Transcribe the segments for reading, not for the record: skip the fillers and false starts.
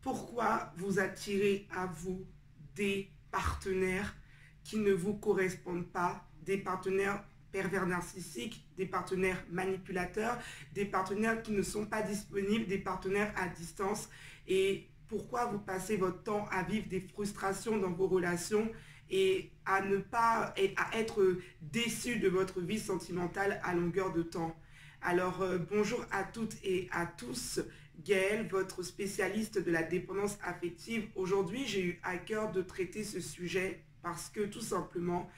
Pourquoi vous attirez à vous des partenaires qui ne vous correspondent pas, des partenaires pervers narcissiques, des partenaires manipulateurs, des partenaires qui ne sont pas disponibles, des partenaires à distance? Et pourquoi vous passez votre temps à vivre des frustrations dans vos relations et à ne pas à être déçu de votre vie sentimentale à longueur de temps? Alors, bonjour à toutes et à tous, Gaëlle, votre spécialiste de la dépendance affective. Aujourd'hui, j'ai eu à cœur de traiter ce sujet parce que tout simplement,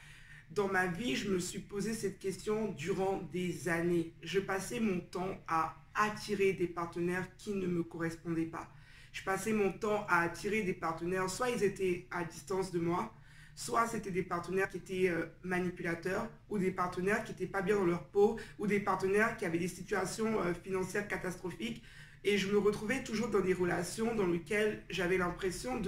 dans ma vie, je me suis posé cette question durant des années. Je passais mon temps à attirer des partenaires qui ne me correspondaient pas. Je passais mon temps à attirer des partenaires, soit ils étaient à distance de moi, soit c'était des partenaires qui étaient manipulateurs, ou des partenaires qui n'étaient pas bien dans leur peau, ou des partenaires qui avaient des situations financières catastrophiques. Et je me retrouvais toujours dans des relations dans lesquelles j'avais l'impression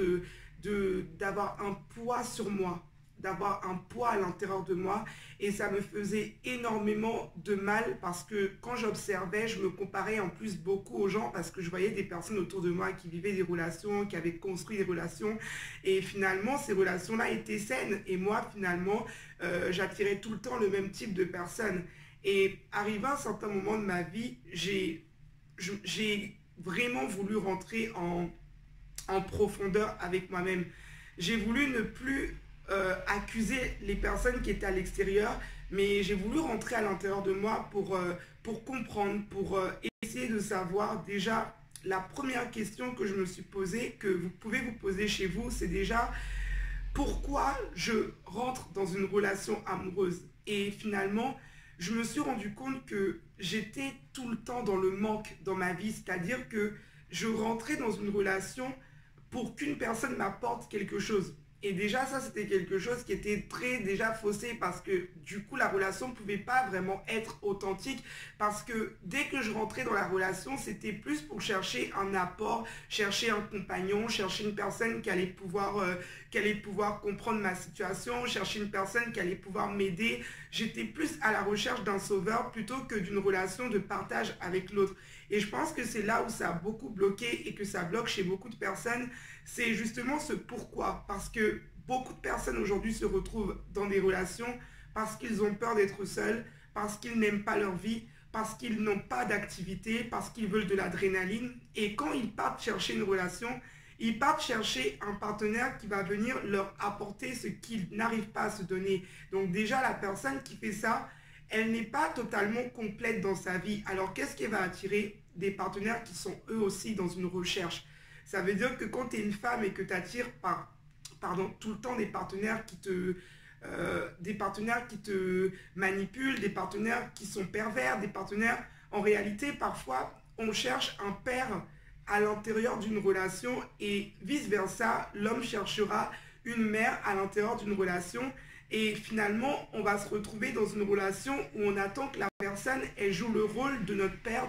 d'avoir un poids sur moi, d'avoir un poids à l'intérieur de moi, et ça me faisait énormément de mal parce que quand j'observais, je me comparais en plus beaucoup aux gens parce que je voyais des personnes autour de moi qui vivaient des relations, qui avaient construit des relations, et finalement ces relations-là étaient saines, et moi finalement j'attirais tout le temps le même type de personnes. Et arrivé à un certain moment de ma vie, j'ai vraiment voulu rentrer en profondeur avec moi-même. J'ai voulu ne plus accuser les personnes qui étaient à l'extérieur, mais j'ai voulu rentrer à l'intérieur de moi pour comprendre, pour essayer de savoir. Déjà, la première question que je me suis posée, que vous pouvez vous poser chez vous, c'est déjà pourquoi je rentre dans une relation amoureuse. Et finalement, je me suis rendu compte que j'étais tout le temps dans le manque dans ma vie, c'est-à-dire que je rentrais dans une relation pour qu'une personne m'apporte quelque chose. Et déjà, ça, c'était quelque chose qui était très déjà faussé parce que du coup, la relation ne pouvait pas vraiment être authentique parce que dès que je rentrais dans la relation, c'était plus pour chercher un apport, chercher un compagnon, chercher une personne qui allait pouvoir comprendre ma situation, chercher une personne qui allait pouvoir m'aider. J'étais plus à la recherche d'un sauveur plutôt que d'une relation de partage avec l'autre. Et je pense que c'est là où ça a beaucoup bloqué et que ça bloque chez beaucoup de personnes, c'est justement ce pourquoi. Parce que beaucoup de personnes aujourd'hui se retrouvent dans des relations parce qu'ils ont peur d'être seuls, parce qu'ils n'aiment pas leur vie, parce qu'ils n'ont pas d'activité, parce qu'ils veulent de l'adrénaline. Et quand ils partent chercher une relation, ils partent chercher un partenaire qui va venir leur apporter ce qu'ils n'arrivent pas à se donner. Donc déjà, la personne qui fait ça, elle n'est pas totalement complète dans sa vie. Alors qu'est-ce qui va attirer? Des partenaires qui sont eux aussi dans une recherche. Ça veut dire que quand tu es une femme et que tu attires tout le temps des partenaires qui te manipulent, des partenaires qui sont pervers, des partenaires, en réalité, parfois, on cherche un père à l'intérieur d'une relation et vice-versa, l'homme cherchera une mère à l'intérieur d'une relation. Et finalement, on va se retrouver dans une relation où on attend que la personne, elle joue le rôle de notre père,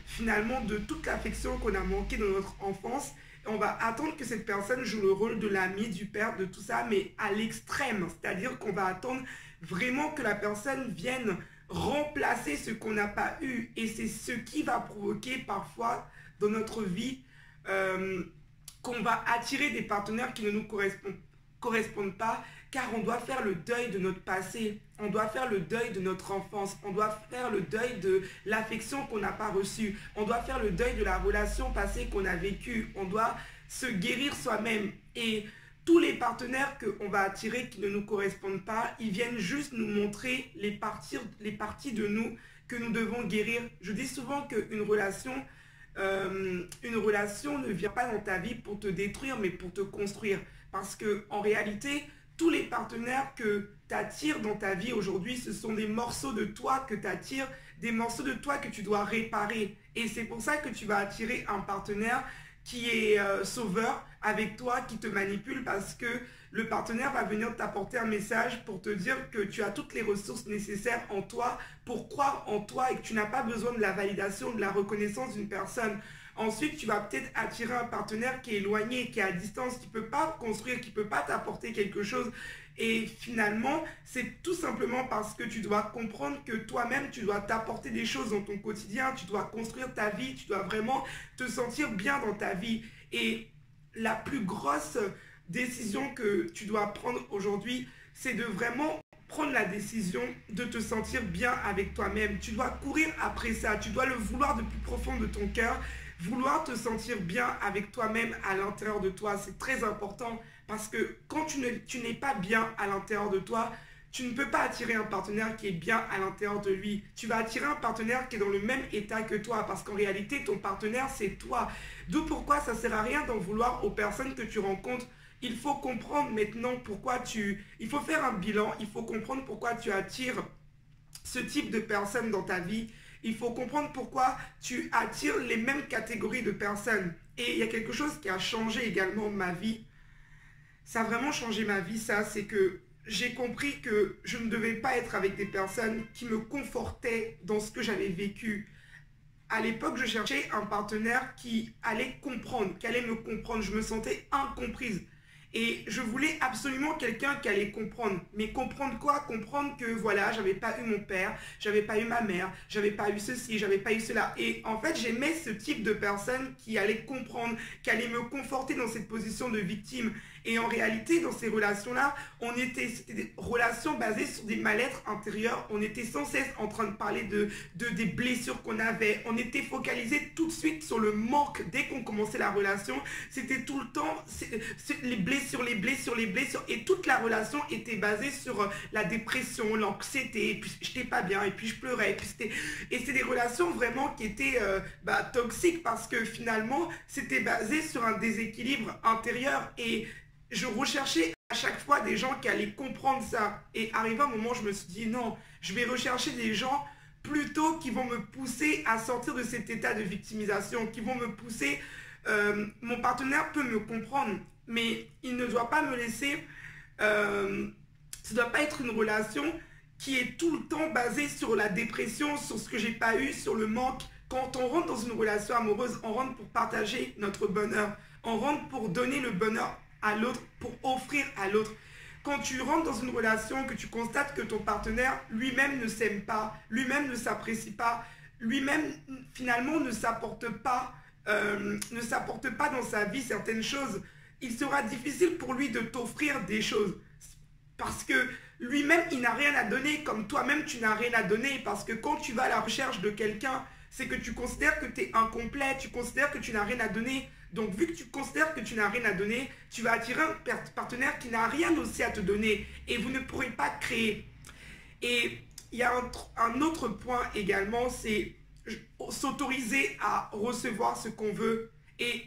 finalement de toute l'affection qu'on a manqué dans notre enfance. Et on va attendre que cette personne joue le rôle de l'ami, du père, de tout ça, mais à l'extrême. C'est-à-dire qu'on va attendre vraiment que la personne vienne remplacer ce qu'on n'a pas eu. Et c'est ce qui va provoquer parfois dans notre vie qu'on va attirer des partenaires qui ne nous correspondent pas, car on doit faire le deuil de notre passé, on doit faire le deuil de notre enfance, on doit faire le deuil de l'affection qu'on n'a pas reçue, on doit faire le deuil de la relation passée qu'on a vécue, on doit se guérir soi-même. Et tous les partenaires qu'on va attirer qui ne nous correspondent pas, ils viennent juste nous montrer les parties de nous que nous devons guérir. Je dis souvent qu'une relation ne vient pas dans ta vie pour te détruire, mais pour te construire. Parce qu'en réalité, tous les partenaires que tu attires dans ta vie aujourd'hui, ce sont des morceaux de toi que tu attires, des morceaux de toi que tu dois réparer. Et c'est pour ça que tu vas attirer un partenaire qui est sauveur avec toi, qui te manipule, parce que le partenaire va venir t'apporter un message pour te dire que tu as toutes les ressources nécessaires en toi pour croire en toi et que tu n'as pas besoin de la validation, de la reconnaissance d'une personne. Ensuite, tu vas peut-être attirer un partenaire qui est éloigné, qui est à distance, qui ne peut pas construire, qui ne peut pas t'apporter quelque chose. Et finalement, c'est tout simplement parce que tu dois comprendre que toi-même, tu dois t'apporter des choses dans ton quotidien, tu dois construire ta vie, tu dois vraiment te sentir bien dans ta vie. Et la plus grosse décision que tu dois prendre aujourd'hui, c'est de vraiment prendre la décision de te sentir bien avec toi-même. Tu dois courir après ça, tu dois le vouloir du plus profond de ton cœur, vouloir te sentir bien avec toi-même à l'intérieur de toi. C'est très important parce que quand tu n'es pas bien à l'intérieur de toi, tu ne peux pas attirer un partenaire qui est bien à l'intérieur de lui. Tu vas attirer un partenaire qui est dans le même état que toi parce qu'en réalité, ton partenaire, c'est toi. D'où pourquoi ça ne sert à rien d'en vouloir aux personnes que tu rencontres. Il faut comprendre maintenant pourquoi il faut faire un bilan, il faut comprendre pourquoi tu attires ce type de personnes dans ta vie. Il faut comprendre pourquoi tu attires les mêmes catégories de personnes. Et il y a quelque chose qui a changé également ma vie. Ça a vraiment changé ma vie, ça, c'est que j'ai compris que je ne devais pas être avec des personnes qui me confortaient dans ce que j'avais vécu. À l'époque, je cherchais un partenaire qui allait comprendre, qui allait me comprendre. Je me sentais incomprise. Et je voulais absolument quelqu'un qui allait comprendre. Mais comprendre quoi? Comprendre que voilà, j'avais pas eu mon père, j'avais pas eu ma mère, j'avais pas eu ceci, j'avais pas eu cela. Et en fait, j'aimais ce type de personne qui allait comprendre, qui allait me conforter dans cette position de victime. Et en réalité, dans ces relations-là, c'était des relations basées sur des mal-être intérieurs. On était sans cesse en train de parler des blessures qu'on avait. On était focalisé tout de suite sur le manque. Dès qu'on commençait la relation, c'était tout le temps les blessures, les blessures, les blessures. Et toute la relation était basée sur la dépression, l'anxiété. Et puis, j'étais pas bien. Et puis, je pleurais. Et c'est des relations vraiment qui étaient toxiques parce que finalement, c'était basé sur un déséquilibre intérieur. Et je recherchais à chaque fois des gens qui allaient comprendre ça. Et arrivé un moment, je me suis dit non, je vais rechercher des gens plutôt qui vont me pousser à sortir de cet état de victimisation, qui vont me pousser. Mon partenaire peut me comprendre, mais il ne doit pas me laisser. Ça ne doit pas être une relation qui est tout le temps basée sur la dépression, sur ce que j'ai pas eu, sur le manque. Quand on rentre dans une relation amoureuse, on rentre pour partager notre bonheur. On rentre pour donner le bonheur à l'autre, pour offrir à l'autre. Quand tu rentres dans une relation, que tu constates que ton partenaire lui-même ne s'aime pas, lui-même ne s'apprécie pas, lui-même finalement ne s'apporte pas dans sa vie certaines choses, il sera difficile pour lui de t'offrir des choses. Parce que lui-même, il n'a rien à donner, comme toi-même, tu n'as rien à donner. Parce que quand tu vas à la recherche de quelqu'un, c'est que tu considères que tu es incomplet, tu considères que tu n'as rien à donner. Donc, vu que tu considères que tu n'as rien à donner, tu vas attirer un partenaire qui n'a rien aussi à te donner et vous ne pourrez pas créer. Et il y a un autre point également, c'est s'autoriser à recevoir ce qu'on veut et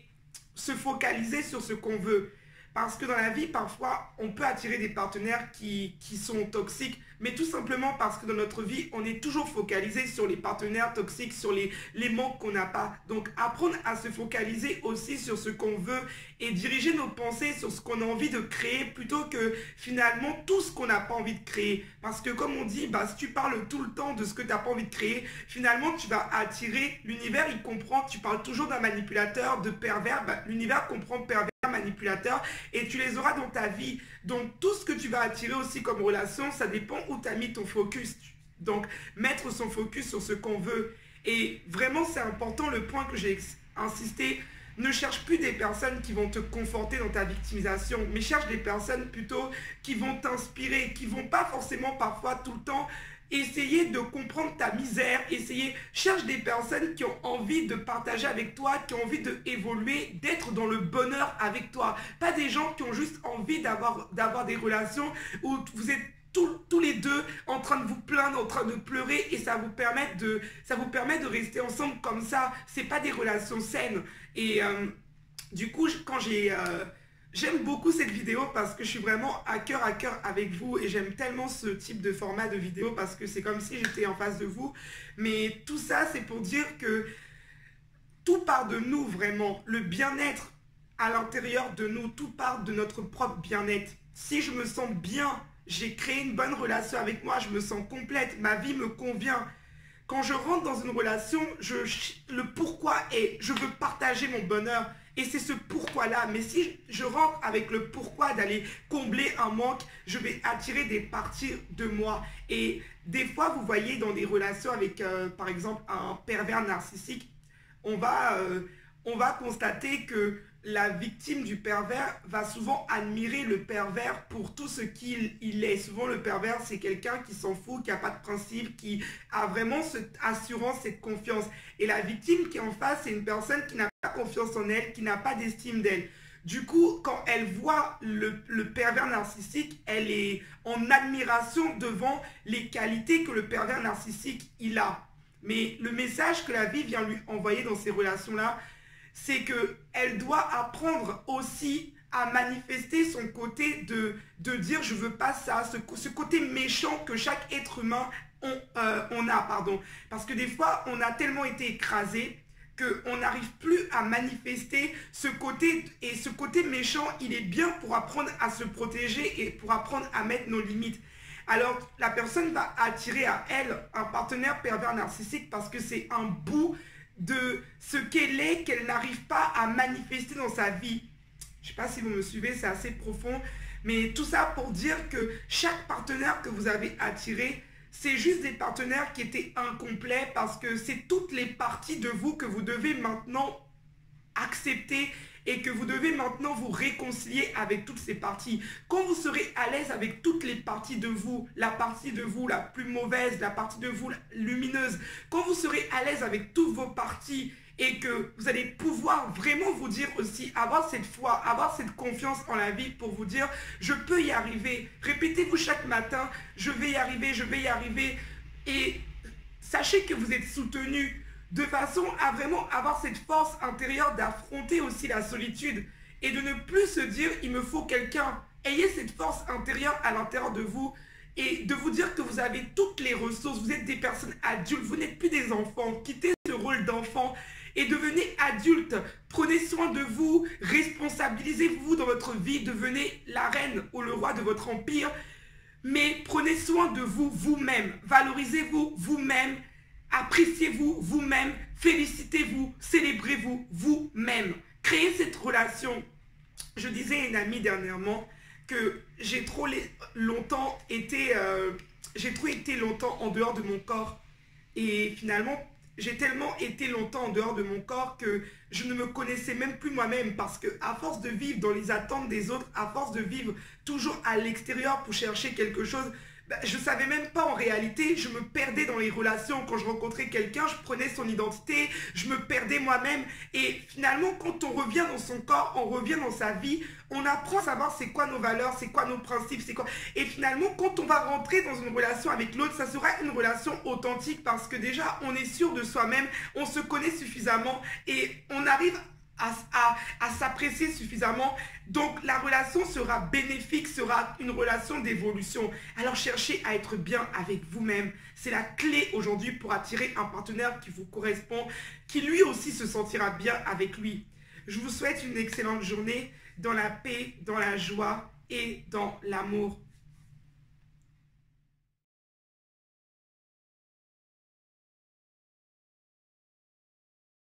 se focaliser sur ce qu'on veut. Parce que dans la vie, parfois, on peut attirer des partenaires qui sont toxiques, mais tout simplement parce que dans notre vie, on est toujours focalisé sur les partenaires toxiques, sur les manques qu'on n'a pas. Donc, apprendre à se focaliser aussi sur ce qu'on veut et diriger nos pensées sur ce qu'on a envie de créer plutôt que finalement tout ce qu'on n'a pas envie de créer. Parce que comme on dit, si tu parles tout le temps de ce que tu n'as pas envie de créer, finalement, tu vas attirer, l'univers, il comprend, tu parles toujours d'un manipulateur, de pervers, l'univers comprend pervers, manipulateur et tu les auras dans ta vie. Donc tout ce que tu vas attirer aussi comme relation, ça dépend où tu as mis ton focus. Donc mettre son focus sur ce qu'on veut. Et vraiment c'est important le point que j'ai insisté, ne cherche plus des personnes qui vont te conforter dans ta victimisation, mais cherche des personnes plutôt qui vont t'inspirer, qui vont pas forcément parfois tout le temps essayer de comprendre ta misère, cherche des personnes qui ont envie de partager avec toi, qui ont envie d'évoluer, d'être dans le bonheur avec toi. Pas des gens qui ont juste envie d'avoir des relations où vous êtes tous les deux en train de vous plaindre, en train de pleurer et ça vous permet de rester ensemble comme ça. C'est pas des relations saines. Et du coup, j'aime beaucoup cette vidéo parce que je suis vraiment à cœur avec vous et j'aime tellement ce type de format de vidéo parce que c'est comme si j'étais en face de vous. Mais tout ça, c'est pour dire que tout part de nous vraiment. Le bien-être à l'intérieur de nous, tout part de notre propre bien-être. Si je me sens bien, j'ai créé une bonne relation avec moi, je me sens complète, ma vie me convient. Quand je rentre dans une relation, le pourquoi est, je veux partager mon bonheur. Et c'est ce pourquoi-là. Mais si je rentre avec le pourquoi d'aller combler un manque, je vais attirer des parties de moi. Et des fois, vous voyez dans des relations avec, par exemple, un pervers narcissique, on va constater que la victime du pervers va souvent admirer le pervers pour tout ce qu'il est. Souvent, le pervers, c'est quelqu'un qui s'en fout, qui n'a pas de principe, qui a vraiment cette assurance, cette confiance. Et la victime qui est en face, c'est une personne qui n'a pas confiance en elle, qui n'a pas d'estime d'elle. Du coup, quand elle voit le pervers narcissique, elle est en admiration devant les qualités que le pervers narcissique il a. Mais le message que la vie vient lui envoyer dans ces relations-là, c'est qu'elle doit apprendre aussi à manifester son côté de dire je veux pas ça, ce côté méchant que chaque être humain on a, pardon. Parce que des fois, on a tellement été écrasé qu'on n'arrive plus à manifester ce côté, et ce côté méchant, il est bien pour apprendre à se protéger et pour apprendre à mettre nos limites. Alors, la personne va attirer à elle un partenaire pervers narcissique parce que c'est un bout de ce qu'elle est, qu'elle n'arrive pas à manifester dans sa vie. Je ne sais pas si vous me suivez, c'est assez profond. Mais tout ça pour dire que chaque partenaire que vous avez attiré, c'est juste des partenaires qui étaient incomplets parce que c'est toutes les parties de vous que vous devez maintenant accepter et que vous devez maintenant vous réconcilier avec toutes ces parties. Quand vous serez à l'aise avec toutes les parties de vous, la partie de vous la plus mauvaise, la partie de vous lumineuse, quand vous serez à l'aise avec toutes vos parties et que vous allez pouvoir vraiment vous dire aussi, avoir cette foi, avoir cette confiance en la vie pour vous dire, je peux y arriver. Répétez-vous chaque matin, je vais y arriver, je vais y arriver. Et sachez que vous êtes soutenu de façon à vraiment avoir cette force intérieure d'affronter aussi la solitude et de ne plus se dire il me faut quelqu'un. Ayez cette force intérieure à l'intérieur de vous et de vous dire que vous avez toutes les ressources, vous êtes des personnes adultes, vous n'êtes plus des enfants, quittez ce rôle d'enfant et devenez adulte. Prenez soin de vous, responsabilisez-vous dans votre vie, devenez la reine ou le roi de votre empire, mais prenez soin de vous vous-même, valorisez-vous vous-même. Appréciez-vous vous-même, félicitez-vous, célébrez-vous vous-même. Créez cette relation. Je disais à une amie dernièrement que j'ai trop été longtemps en dehors de mon corps. Et finalement, j'ai tellement été longtemps en dehors de mon corps que je ne me connaissais même plus moi-même parce que à force de vivre dans les attentes des autres, à force de vivre toujours à l'extérieur pour chercher quelque chose, je ne savais même pas en réalité, je me perdais dans les relations. Quand je rencontrais quelqu'un, je prenais son identité, je me perdais moi-même. Et finalement, quand on revient dans son corps, on revient dans sa vie, on apprend à savoir c'est quoi nos valeurs, c'est quoi nos principes, c'est quoi. Et finalement, quand on va rentrer dans une relation avec l'autre, ça sera une relation authentique parce que déjà, on est sûr de soi-même, on se connaît suffisamment et on arrive à s'apprécier suffisamment. Donc la relation sera bénéfique, sera une relation d'évolution. Alors cherchez à être bien avec vous-même. C'est la clé aujourd'hui pour attirer un partenaire qui vous correspond, qui lui aussi se sentira bien avec lui. Je vous souhaite une excellente journée dans la paix, dans la joie et dans l'amour.